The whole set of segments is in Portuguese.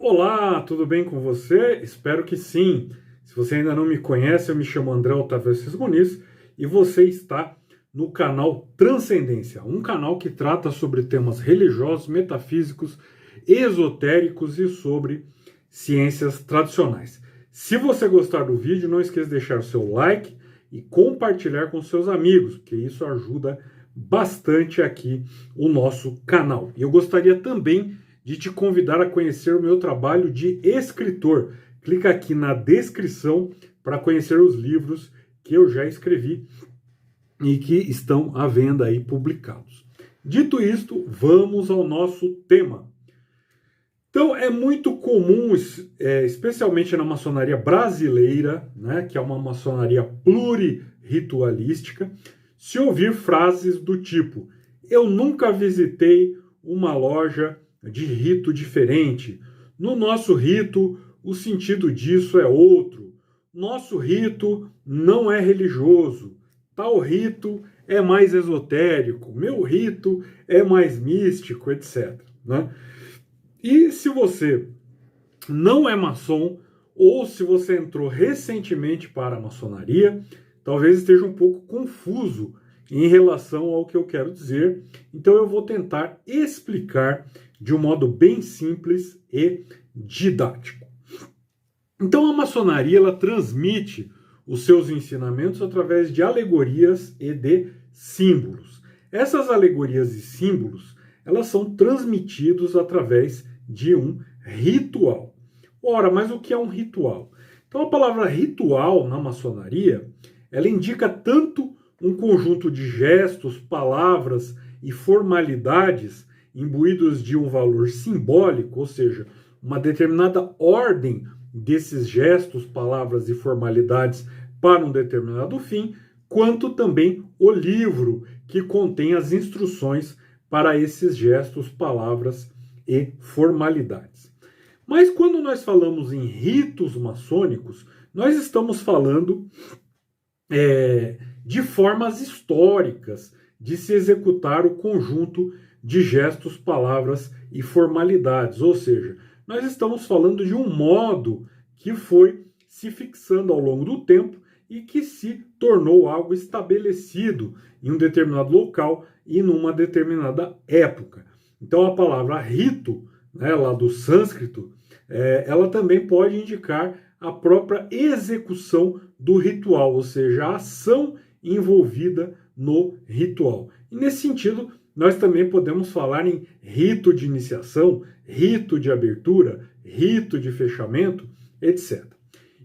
Olá, tudo bem com você? Espero que sim. Se você ainda não me conhece, eu me chamo André Otávio Assis Muniz e você está no canal Transcendência, um canal que trata sobre temas religiosos, metafísicos, esotéricos e sobre ciências tradicionais. Se você gostar do vídeo, não esqueça de deixar o seu like e compartilhar com seus amigos, porque isso ajuda bastante aqui o nosso canal. E eu gostaria também de te convidar a conhecer o meu trabalho de escritor. Clica aqui na descrição para conhecer os livros que eu já escrevi e que estão à venda aí publicados. Dito isto, vamos ao nosso tema. Então, é muito comum, especialmente na maçonaria brasileira, né, que é uma maçonaria plurirritualística, se ouvir frases do tipo: eu nunca visitei uma loja de rito diferente. No nosso rito, o sentido disso é outro. Nosso rito não é religioso. Tal rito é mais esotérico. Meu rito é mais místico, etc. Né? E se você não é maçom, ou se você entrou recentemente para a maçonaria, talvez esteja um pouco confuso em relação ao que eu quero dizer. Então eu vou tentar explicar de um modo bem simples e didático. Então a maçonaria ela transmite os seus ensinamentos através de alegorias e de símbolos. Essas alegorias e símbolos, elas são transmitidos através de um ritual. Ora, mas o que é um ritual? Então a palavra ritual na maçonaria, ela indica tanto um conjunto de gestos, palavras e formalidades imbuídos de um valor simbólico, ou seja, uma determinada ordem desses gestos, palavras e formalidades para um determinado fim, quanto também o livro que contém as instruções para esses gestos, palavras e formalidades. Mas quando nós falamos em ritos maçônicos, nós estamos falando de formas históricas de se executar o conjunto de gestos, palavras e formalidades. Ou seja, nós estamos falando de um modo que foi se fixando ao longo do tempo e que se tornou algo estabelecido em um determinado local e numa determinada época. Então a palavra rito, né, lá do sânscrito, ela também pode indicar a própria execução do ritual, ou seja, a ação envolvida no ritual. E nesse sentido, nós também podemos falar em rito de iniciação, rito de abertura, rito de fechamento, etc.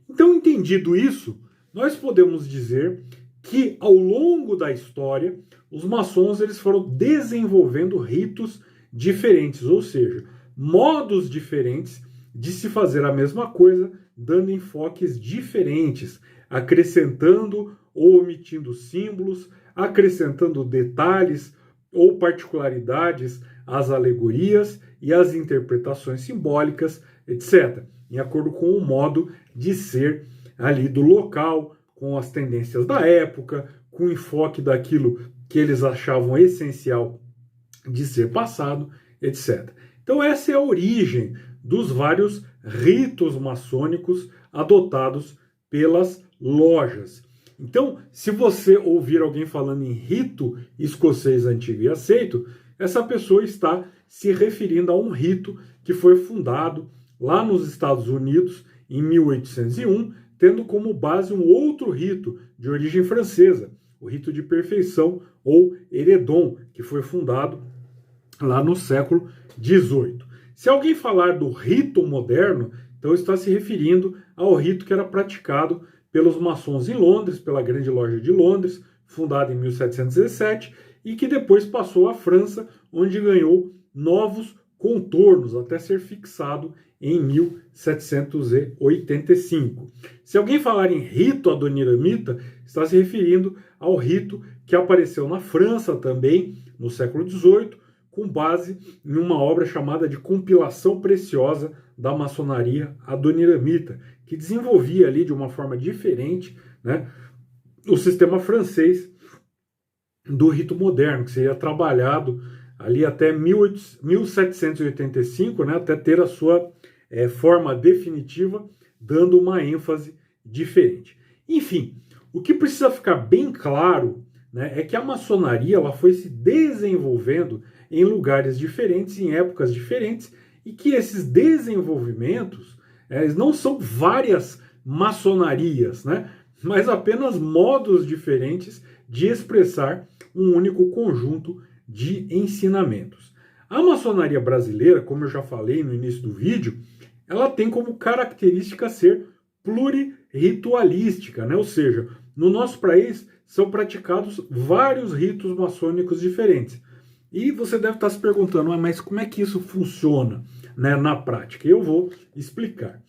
Então, entendido isso, nós podemos dizer que ao longo da história, os maçons eles foram desenvolvendo ritos diferentes, ou seja, modos diferentes de se fazer a mesma coisa, dando enfoques diferentes, acrescentando ou omitindo símbolos, acrescentando detalhes ou particularidades às alegorias e às interpretações simbólicas, etc., em acordo com o modo de ser ali do local, com as tendências da época, com o enfoque daquilo que eles achavam essencial de ser passado, etc. Então essa é a origem dos vários ritos maçônicos adotados pelas lojas. Então, se você ouvir alguém falando em rito escocês antigo e aceito, essa pessoa está se referindo a um rito que foi fundado lá nos Estados Unidos em 1801, tendo como base um outro rito de origem francesa, o rito de perfeição ou Heredon, que foi fundado lá no século XVIII. Se alguém falar do rito moderno, então está se referindo ao rito que era praticado pelos maçons em Londres, pela Grande Loja de Londres, fundada em 1717, e que depois passou à França, onde ganhou novos contornos, até ser fixado em 1785. Se alguém falar em rito adoniramita, está se referindo ao rito que apareceu na França também, no século XVIII, com base em uma obra chamada de Compilação Preciosa da Maçonaria Adoniramita, que desenvolvia ali de uma forma diferente, né, o sistema francês do rito moderno, que seria trabalhado ali até 1785, né, até ter a sua forma definitiva, dando uma ênfase diferente. Enfim, o que precisa ficar bem claro, né, é que a maçonaria ela foi se desenvolvendo em lugares diferentes, em épocas diferentes, e que esses desenvolvimentos eles não são várias maçonarias, né, mas apenas modos diferentes de expressar um único conjunto de ensinamentos. A maçonaria brasileira, como eu já falei no início do vídeo, ela tem como característica ser plurirritualística, né? Ou seja, no nosso país são praticados vários ritos maçônicos diferentes. E você deve estar se perguntando, mas como é que isso funciona, né, na prática? Eu vou explicar.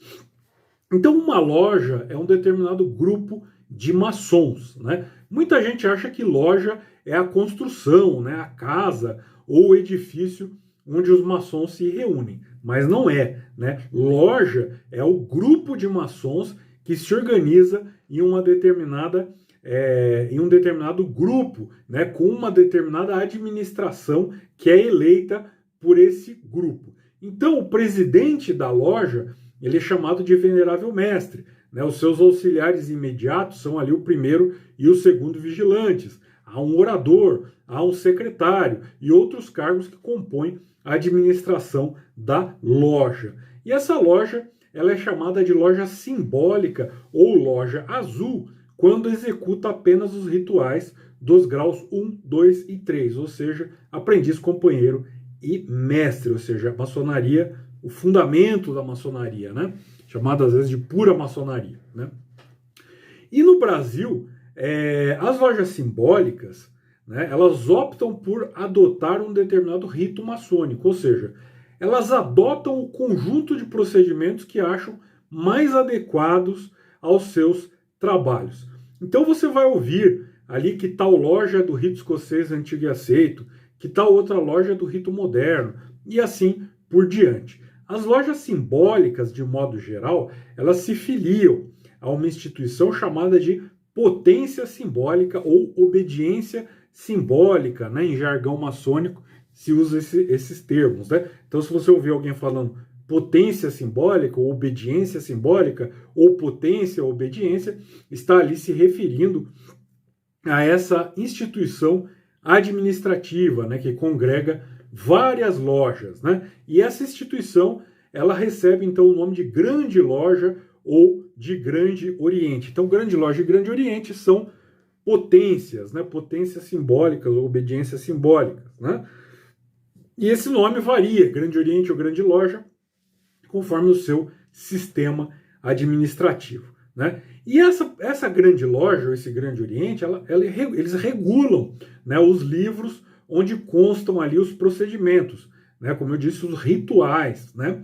Então, uma loja é um determinado grupo de maçons, né? Muita gente acha que loja é a construção, né, a casa ou o edifício onde os maçons se reúnem, mas não é, né? Loja é o grupo de maçons que se organiza em uma determinada em um determinado grupo, né, com uma determinada administração que é eleita por esse grupo. Então, o presidente da loja ele é chamado de venerável mestre, né? Os seus auxiliares imediatos são ali o primeiro e o segundo vigilantes. Há um orador, há um secretário e outros cargos que compõem a administração da loja. E essa loja ela é chamada de loja simbólica ou loja azul quando executa apenas os rituais dos graus 1, 2 e 3, ou seja, aprendiz, companheiro e mestre, ou seja, a maçonaria, o fundamento da maçonaria, né? Chamada às vezes de pura maçonaria, né? E no Brasil, as lojas simbólicas, né, elas optam por adotar um determinado rito maçônico, ou seja, elas adotam o conjunto de procedimentos que acham mais adequados aos seus trabalhos. Então você vai ouvir ali que tal loja do rito escocês antigo e aceito, que tal outra loja do rito moderno, e assim por diante. As lojas simbólicas, de modo geral, elas se filiam a uma instituição chamada de potência simbólica ou obediência simbólica, né? Em jargão maçônico se usa esses termos, né? Então, se você ouvir alguém falando potência simbólica ou obediência simbólica ou potência ou obediência, está ali se referindo a essa instituição administrativa, né, que congrega várias lojas, né? E essa instituição ela recebe então o nome de Grande Loja ou de Grande Oriente. Então, Grande Loja e Grande Oriente são potências, né? Potências simbólicas ou obediências simbólicas, né? E esse nome varia, Grande Oriente ou Grande Loja, conforme o seu sistema administrativo, né? E essa Grande Loja, ou esse Grande Oriente, eles regulam, né, os livros onde constam ali os procedimentos, né, como eu disse, os rituais, né,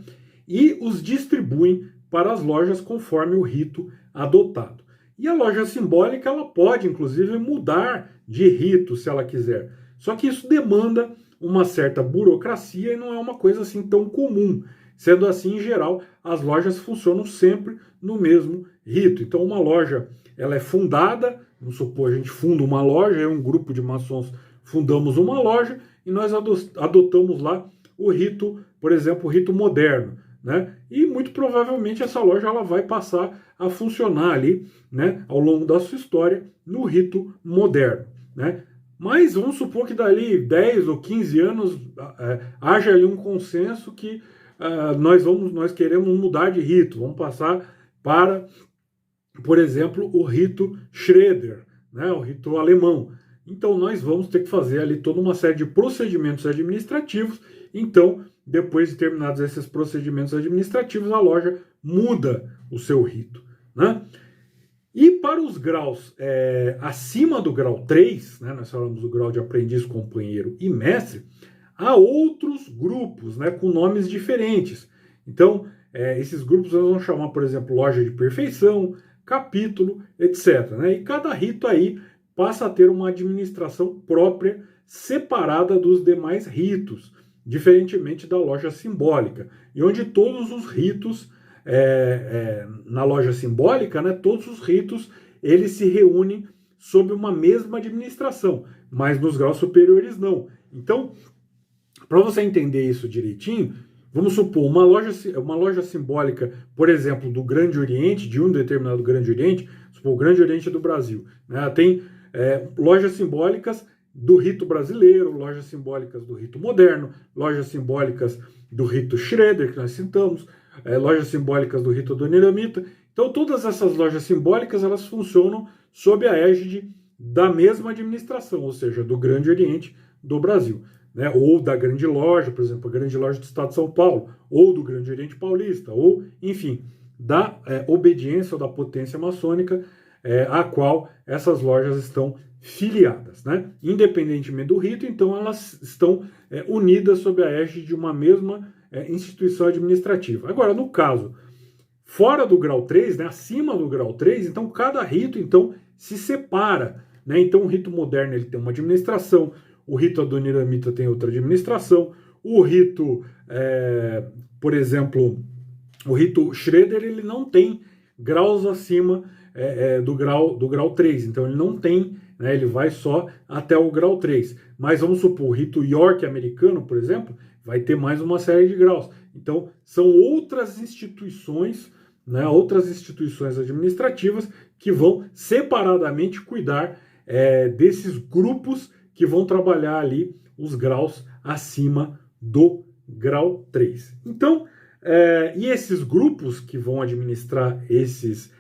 e os distribuem para as lojas conforme o rito adotado. E a loja simbólica ela pode, inclusive, mudar de rito se ela quiser. Só que isso demanda uma certa burocracia e não é uma coisa assim tão comum. Sendo assim, em geral, as lojas funcionam sempre no mesmo rito. Então, uma loja ela é fundada, vamos supor, a gente funda uma loja, é um grupo de maçons fundamos uma loja e nós adotamos lá o rito, por exemplo, o rito moderno, né? E muito provavelmente essa loja ela vai passar a funcionar ali, né, ao longo da sua história no rito moderno, né? Mas vamos supor que dali 10 ou 15 anos haja ali um consenso que nós queremos mudar de rito, vamos passar para, por exemplo, o rito Schroeder, né, o rito alemão. Então nós vamos ter que fazer ali toda uma série de procedimentos administrativos. Então, depois de terminados esses procedimentos administrativos, a loja muda o seu rito, né? E para os graus acima do grau 3, né, nós falamos do grau de aprendiz, companheiro e mestre, há outros grupos, né, com nomes diferentes. Então, esses grupos nós vamos chamar, por exemplo, loja de perfeição, capítulo, etc, né? E cada rito aí passa a ter uma administração própria, separada dos demais ritos, diferentemente da loja simbólica, e onde todos os ritos, na loja simbólica, né, todos os ritos eles se reúnem sob uma mesma administração, mas nos graus superiores não. Então, para você entender isso direitinho, vamos supor, uma loja simbólica, por exemplo, do Grande Oriente, de um determinado Grande Oriente, supor, o Grande Oriente do Brasil, né? Tem lojas simbólicas do rito brasileiro, lojas simbólicas do rito moderno, lojas simbólicas do rito Schroeder, que nós citamos, lojas simbólicas do rito adoniramita. Então, todas essas lojas simbólicas, elas funcionam sob a égide da mesma administração, ou seja, do Grande Oriente do Brasil, né? Ou da Grande Loja, por exemplo, a Grande Loja do Estado de São Paulo, ou do Grande Oriente Paulista, ou, enfim, da obediência ou da potência maçônica a qual essas lojas estão filiadas, né? Independentemente do rito, então elas estão unidas sob a égide de uma mesma instituição administrativa. Agora, no caso fora do grau 3, né, acima do grau 3, então cada rito então se separa, né? Então o rito moderno ele tem uma administração, o rito adoniramita tem outra administração, o rito, por exemplo, o rito Schroeder ele não tem graus acima do grau 3, então ele não tem, né, ele vai só até o grau 3. Mas vamos supor, o rito York americano, por exemplo, vai ter mais uma série de graus. Então são outras instituições, né, outras instituições administrativas que vão separadamente cuidar desses grupos que vão trabalhar ali os graus acima do grau 3. Então, e esses grupos que vão administrar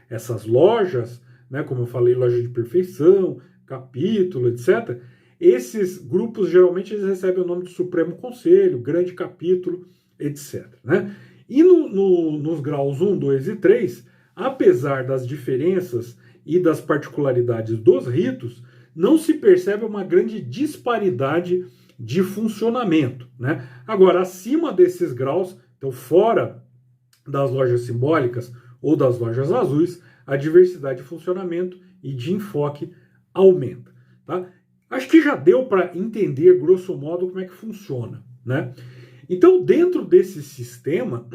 essas lojas, né, como eu falei, loja de perfeição, capítulo, etc., esses grupos geralmente eles recebem o nome de Supremo Conselho, Grande Capítulo, etc., né? E nos graus 1, 2 e 3, apesar das diferenças e das particularidades dos ritos, não se percebe uma grande disparidade de funcionamento, né? Agora, acima desses graus, então fora das lojas simbólicas ou das lojas azuis, a diversidade de funcionamento e de enfoque aumenta, tá? Acho que já deu para entender, grosso modo, como é que funciona, né? Então, dentro desse sistema,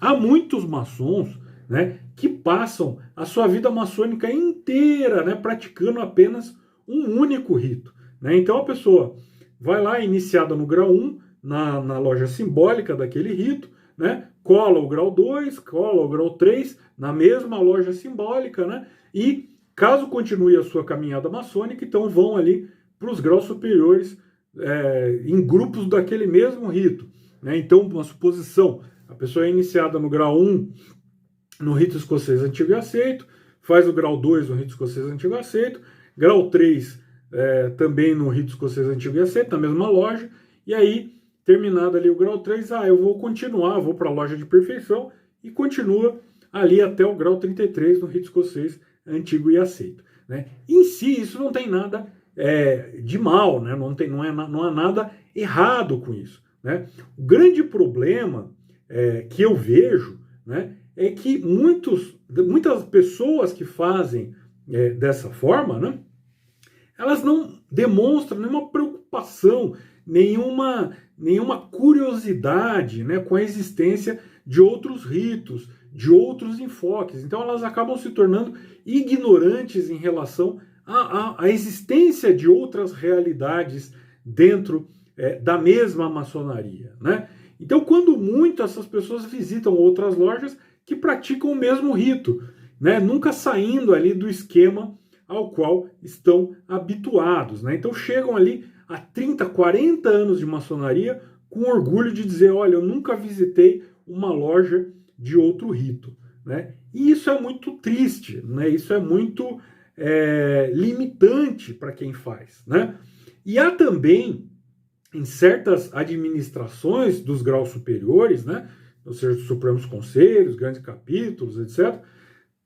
há muitos maçons, né, que passam a sua vida maçônica inteira, né, praticando apenas um único rito, né? Então, a pessoa vai lá, iniciada no grau 1, na loja simbólica daquele rito, né, cola o grau 2, cola o grau 3, na mesma loja simbólica, né, e caso continue a sua caminhada maçônica, então vão ali para os graus superiores em grupos daquele mesmo rito, né? Então, uma suposição, a pessoa é iniciada no grau 1 no rito escocês antigo e aceito, faz o grau 2 no rito escocês antigo e aceito, grau 3 também no rito escocês antigo e aceito, na mesma loja, e aí, terminado ali o grau 3, eu vou continuar, vou para a loja de perfeição e continua ali até o grau 33 no rito escocês antigo e aceito, né? Em si, isso não tem nada de mal, né? Não há nada errado com isso, né? O grande problema que eu vejo, né, é que muitas pessoas que fazem dessa forma, né, elas não demonstram nenhuma preocupação, nenhuma curiosidade, né, com a existência de outros ritos, de outros enfoques. Então elas acabam se tornando ignorantes em relação à existência de outras realidades dentro da mesma maçonaria, né? Então, quando muito, essas pessoas visitam outras lojas que praticam o mesmo rito, né? Nunca saindo ali do esquema ao qual estão habituados, né? Então chegam ali a 30, 40 anos de maçonaria com orgulho de dizer, olha, eu nunca visitei uma loja de outro rito, né? E isso é muito triste, né? Isso é muito limitante para quem faz, né? E há também, em certas administrações dos graus superiores, né? Ou seja, dos Supremos Conselhos, grandes capítulos, etc.,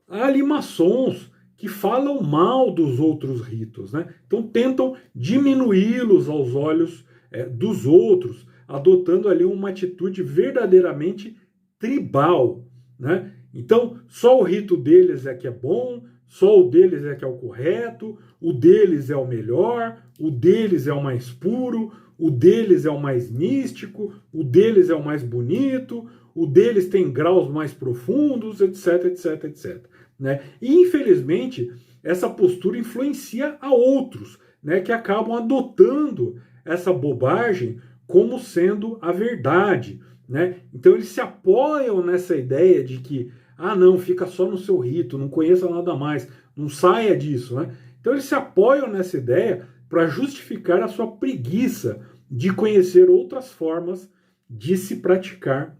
há ali maçons que falam mal dos outros ritos, né? Então tentam diminuí-los aos olhos dos outros, adotando ali uma atitude verdadeiramente tribal, né? Então só o rito deles é que é bom, só o deles é que é o correto, o deles é o melhor, o deles é o mais puro, o deles é o mais místico, o deles é o mais bonito, o deles tem graus mais profundos, etc, etc, etc. Né? E, infelizmente, essa postura influencia a outros, né, que acabam adotando essa bobagem como sendo a verdade, né? Então eles se apoiam nessa ideia de que, ah, não, fica só no seu rito, não conheça nada mais, não saia disso, né? Então eles se apoiam nessa ideia para justificar a sua preguiça de conhecer outras formas de se praticar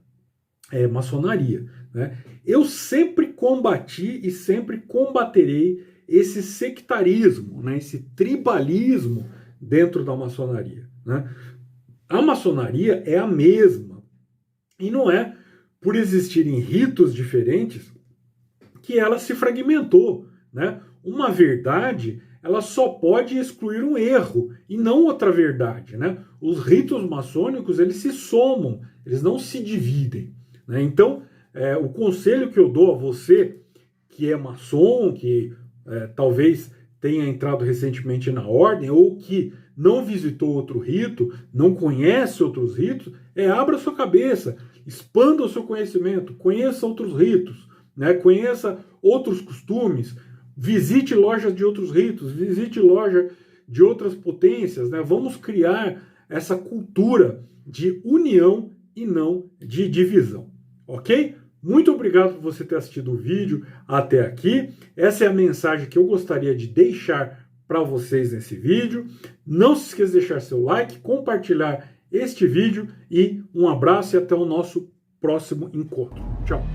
maçonaria, né? Eu sempre combati e sempre combaterei esse sectarismo, né? Esse tribalismo dentro da maçonaria, né? A maçonaria é a mesma, e não é por existirem ritos diferentes que ela se fragmentou, né? Uma verdade, ela só pode excluir um erro e não outra verdade, né? Os ritos maçônicos, eles se somam, eles não se dividem, né? Então, o conselho que eu dou a você que é maçom, que talvez tenha entrado recentemente na ordem ou que não visitou outro rito, não conhece outros ritos, abra sua cabeça, expanda o seu conhecimento, conheça outros ritos, né? Conheça outros costumes, visite lojas de outros ritos, visite loja de outras potências, né? Vamos criar essa cultura de união e não de divisão, ok? Muito obrigado por você ter assistido o vídeo até aqui. Essa é a mensagem que eu gostaria de deixar para vocês nesse vídeo. Não se esqueça de deixar seu like, compartilhar este vídeo e um abraço e até o nosso próximo encontro. Tchau!